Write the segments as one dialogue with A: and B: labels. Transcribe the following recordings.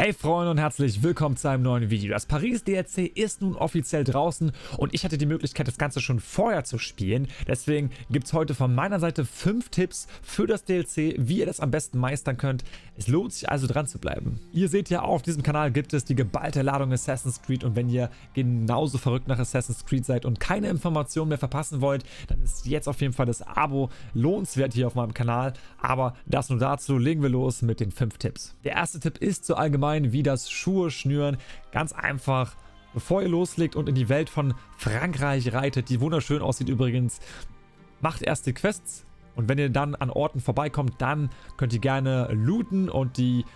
A: Hey Freunde und herzlich willkommen zu einem neuen Video. Das Paris DLC ist nun offiziell draußen und ich hatte die Möglichkeit, das Ganze schon vorher zu spielen. Deswegen gibt es heute von meiner Seite 5 Tipps für das DLC, wie ihr das am besten meistern könnt. Es lohnt sich also dran zu bleiben. Ihr seht ja, auf diesem Kanal gibt es die geballte Ladung Assassin's Creed und wenn ihr genauso verrückt nach Assassin's Creed seid und keine Informationen mehr verpassen wollt, dann ist jetzt auf jeden Fall das Abo lohnenswert hier auf meinem Kanal. Aber das nur dazu, legen wir los mit den 5 Tipps. Der erste Tipp ist so allgemein wie das Schuhe schnüren. Ganz einfach, bevor ihr loslegt und in die Welt von Frankreich reitet, die wunderschön aussieht übrigens, macht erst die Quests. Und wenn ihr dann an Orten vorbeikommt, dann könnt ihr gerne looten und die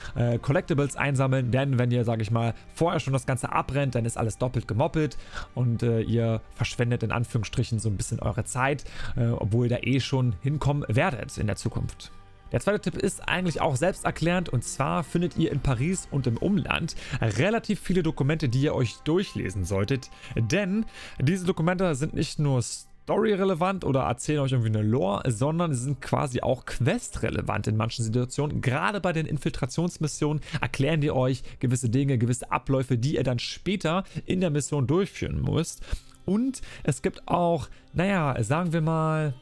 A: Collectibles einsammeln. Denn wenn ihr, sage ich mal, vorher schon das Ganze abbrennt, dann ist alles doppelt gemoppelt und ihr verschwendet in Anführungsstrichen so ein bisschen eure Zeit, obwohl ihr da eh schon hinkommen werdet in der Zukunft. Der zweite Tipp ist eigentlich auch selbsterklärend und zwar findet ihr in Paris und im Umland relativ viele Dokumente, die ihr euch durchlesen solltet, denn diese Dokumente sind nicht nur story-relevant oder erzählen euch irgendwie eine Lore, sondern sie sind quasi auch quest-relevant in manchen Situationen. Gerade bei den Infiltrationsmissionen erklären die euch gewisse Dinge, gewisse Abläufe, die ihr dann später in der Mission durchführen müsst. Und es gibt auch, naja, sagen wir mal,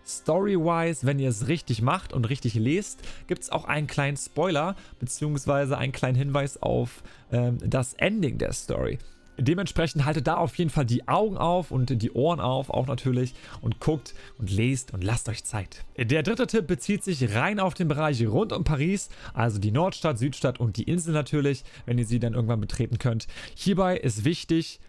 A: Story-wise, wenn ihr es richtig macht und richtig lest, gibt es auch einen kleinen Spoiler beziehungsweise einen kleinen Hinweis auf das Ending der Story. Dementsprechend haltet da auf jeden Fall die Augen auf und die Ohren auf, auch natürlich, und guckt und lest und lasst euch Zeit. Der dritte Tipp bezieht sich rein auf den Bereich rund um Paris, also die Nordstadt, Südstadt und die Insel natürlich, wenn ihr sie dann irgendwann betreten könnt. Hierbei ist wichtig,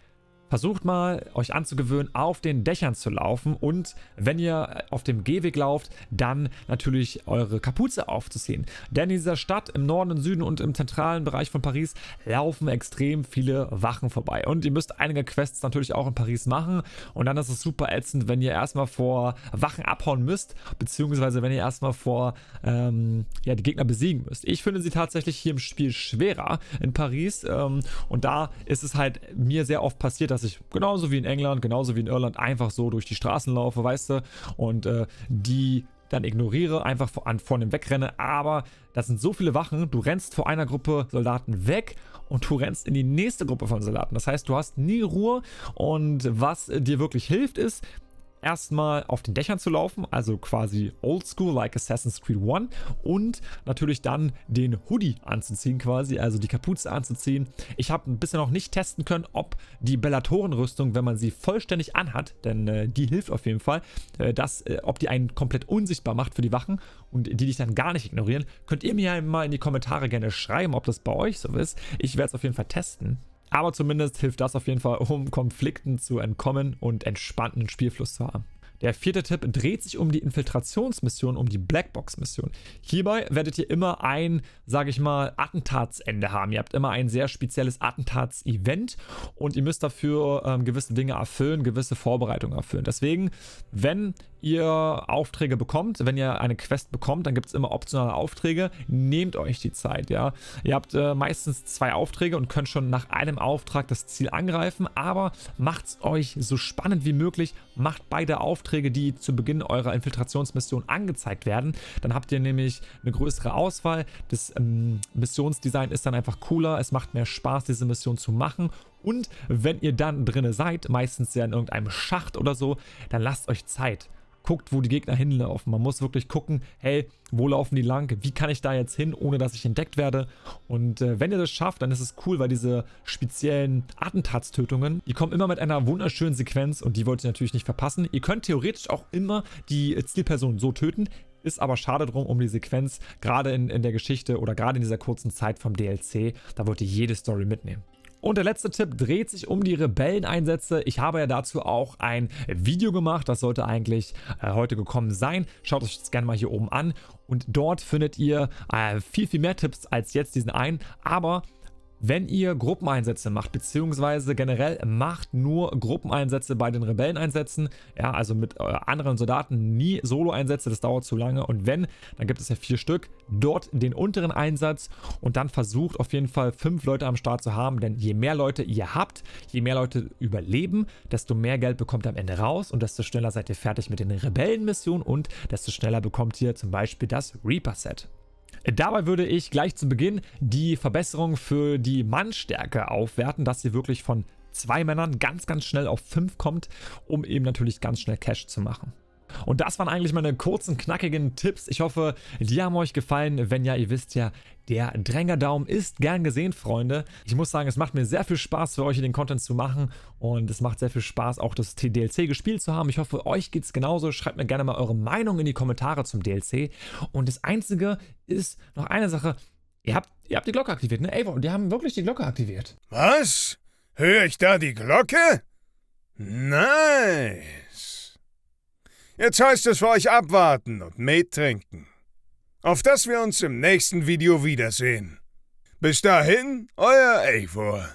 A: versucht mal, euch anzugewöhnen, auf den Dächern zu laufen und wenn ihr auf dem Gehweg lauft, dann natürlich eure Kapuze aufzuziehen. Denn in dieser Stadt im Norden, im Süden und im zentralen Bereich von Paris laufen extrem viele Wachen vorbei. Und ihr müsst einige Quests natürlich auch in Paris machen und dann ist es super ätzend, wenn ihr erstmal vor Wachen abhauen müsst, beziehungsweise wenn ihr erstmal vor die Gegner besiegen müsst. Ich finde sie tatsächlich hier im Spiel schwerer in Paris und da ist es halt mir sehr oft passiert, dass ich genauso wie in England, genauso wie in Irland einfach so durch die Straßen laufe, weißt du, und die dann ignoriere, einfach vor dem wegrenne, aber das sind so viele Wachen, du rennst vor einer Gruppe Soldaten weg und du rennst in die nächste Gruppe von Soldaten. Das heißt, du hast nie Ruhe und was dir wirklich hilft ist, erstmal auf den Dächern zu laufen, also quasi oldschool, like Assassin's Creed 1 und natürlich dann den Hoodie anzuziehen quasi, also die Kapuze anzuziehen. Ich habe ein bisschen noch nicht testen können, ob die Bellatoren-Rüstung, wenn man sie vollständig anhat, denn die hilft auf jeden Fall, ob die einen komplett unsichtbar macht für die Wachen und die dich dann gar nicht ignorieren. Könnt ihr mir ja mal in die Kommentare gerne schreiben, ob das bei euch so ist. Ich werde es auf jeden Fall testen. Aber zumindest hilft das auf jeden Fall, um Konflikten zu entkommen und entspannten Spielfluss zu haben. Der vierte Tipp dreht sich um die Infiltrationsmission, um die Blackbox-Mission. Hierbei werdet ihr immer ein, sage ich mal, Attentatsende haben. Ihr habt immer ein sehr spezielles Attentatsevent und ihr müsst dafür gewisse Dinge erfüllen, gewisse Vorbereitungen erfüllen. Deswegen, wenn ihr Aufträge bekommt, wenn ihr eine Quest bekommt, dann gibt es immer optionale Aufträge. Nehmt euch die Zeit, ja. Ihr habt meistens 2 Aufträge und könnt schon nach einem Auftrag das Ziel angreifen, aber macht es euch so spannend wie möglich, macht beide Aufträge, die zu Beginn eurer Infiltrationsmission angezeigt werden. Dann habt ihr nämlich eine größere Auswahl. Das Missionsdesign ist dann einfach cooler, es macht mehr Spaß, diese Mission zu machen. Und wenn ihr dann drinne seid, meistens ja in irgendeinem Schacht oder so, dann lasst euch Zeit. Guckt, wo die Gegner hinlaufen. Man muss wirklich gucken, hey, wo laufen die lang? Wie kann ich da jetzt hin, ohne dass ich entdeckt werde? Und wenn ihr das schafft, dann ist es cool, weil diese speziellen Attentatstötungen, die kommen immer mit einer wunderschönen Sequenz und die wollt ihr natürlich nicht verpassen. Ihr könnt theoretisch auch immer die Zielperson so töten, ist aber schade drum um die Sequenz, gerade in der Geschichte oder gerade in dieser kurzen Zeit vom DLC, da wollt ihr jede Story mitnehmen. Und der letzte Tipp dreht sich um die Rebelleneinsätze. Ich habe ja dazu auch ein Video gemacht, das sollte eigentlich heute gekommen sein. Schaut euch das gerne mal hier oben an und dort findet ihr viel, viel mehr Tipps als jetzt diesen einen, aber wenn ihr Gruppeneinsätze macht, beziehungsweise generell macht nur Gruppeneinsätze bei den Rebelleneinsätzen, ja, also mit anderen Soldaten, nie Solo-Einsätze, das dauert zu lange und wenn, dann gibt es ja 4 Stück, dort den unteren Einsatz und dann versucht auf jeden Fall 5 Leute am Start zu haben, denn je mehr Leute ihr habt, je mehr Leute überleben, desto mehr Geld bekommt ihr am Ende raus und desto schneller seid ihr fertig mit den Rebellenmissionen und desto schneller bekommt ihr zum Beispiel das Reaper-Set. Dabei würde ich gleich zu Beginn die Verbesserung für die Mannstärke aufwerten, dass sie wirklich von 2 Männern ganz, ganz schnell auf 5 kommt, um eben natürlich ganz schnell Cash zu machen. Und das waren eigentlich meine kurzen, knackigen Tipps. Ich hoffe, die haben euch gefallen. Wenn ja, ihr wisst ja, der Dränger-Daumen ist gern gesehen, Freunde. Ich muss sagen, es macht mir sehr viel Spaß, für euch hier den Content zu machen. Und es macht sehr viel Spaß, auch das DLC gespielt zu haben. Ich hoffe, euch geht es genauso. Schreibt mir gerne mal eure Meinung in die Kommentare zum DLC. Und das Einzige ist noch eine Sache. Ihr habt die Glocke aktiviert, ne? Ey, die haben wirklich die Glocke aktiviert.
B: Was? Höre ich da die Glocke? Nice. Jetzt heißt es für euch abwarten und Met trinken. Auf dass wir uns im nächsten Video wiedersehen. Bis dahin, euer Eivor.